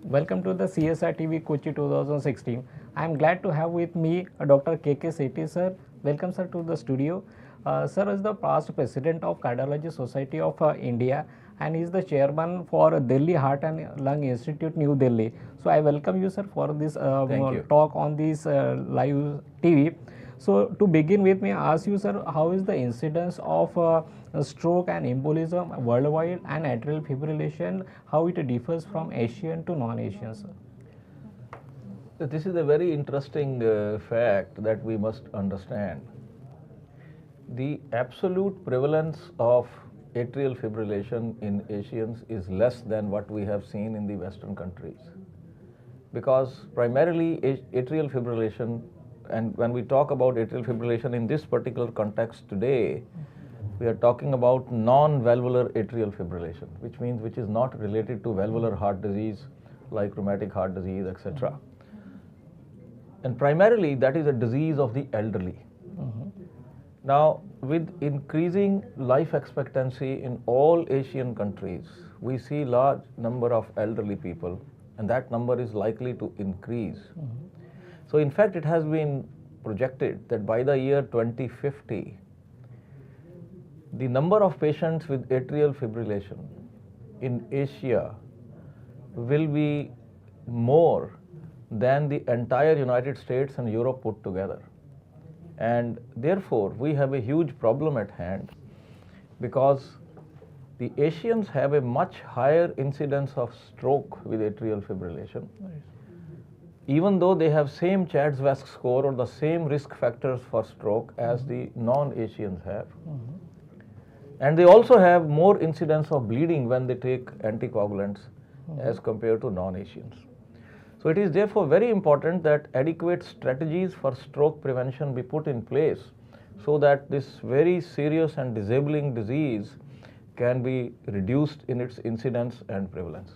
Welcome to the CSI TV Kochi 2016. I am glad to have with me Dr. KK Sethi sir. Welcome sir to the studio. Sir is the past president of Cardiology Society of India and is the chairman for Delhi Heart and Lung Institute, New Delhi. So I welcome you sir for this talk on this live TV. So to begin with, may I ask you, sir, how is the incidence of stroke and embolism worldwide and atrial fibrillation, how it differs from Asian to non-Asian, sir? This is a very interesting fact that we must understand. The absolute prevalence of atrial fibrillation in Asians is less than what we have seen in the Western countries. Because primarily atrial fibrillation, and when we talk about atrial fibrillation in this particular context today, we are talking about non-valvular atrial fibrillation, which is not related to valvular heart disease like rheumatic heart disease, etc. And primarily that is a disease of the elderly. Now, with increasing life expectancy in all Asian countries, we see large number of elderly people, and that number is likely to increase. So in fact, it has been projected that by the year 2050, the number of patients with atrial fibrillation in Asia will be more than the entire United States and Europe put together. And therefore, we have a huge problem at hand because the Asians have a much higher incidence of stroke with atrial fibrillation. Even though they have same Chad's-Vask score or the same risk factors for stroke as the non-Asians have. And they also have more incidence of bleeding when they take anticoagulants as compared to non-Asians. So it is therefore very important that adequate strategies for stroke prevention be put in place so that this very serious and disabling disease can be reduced in its incidence and prevalence.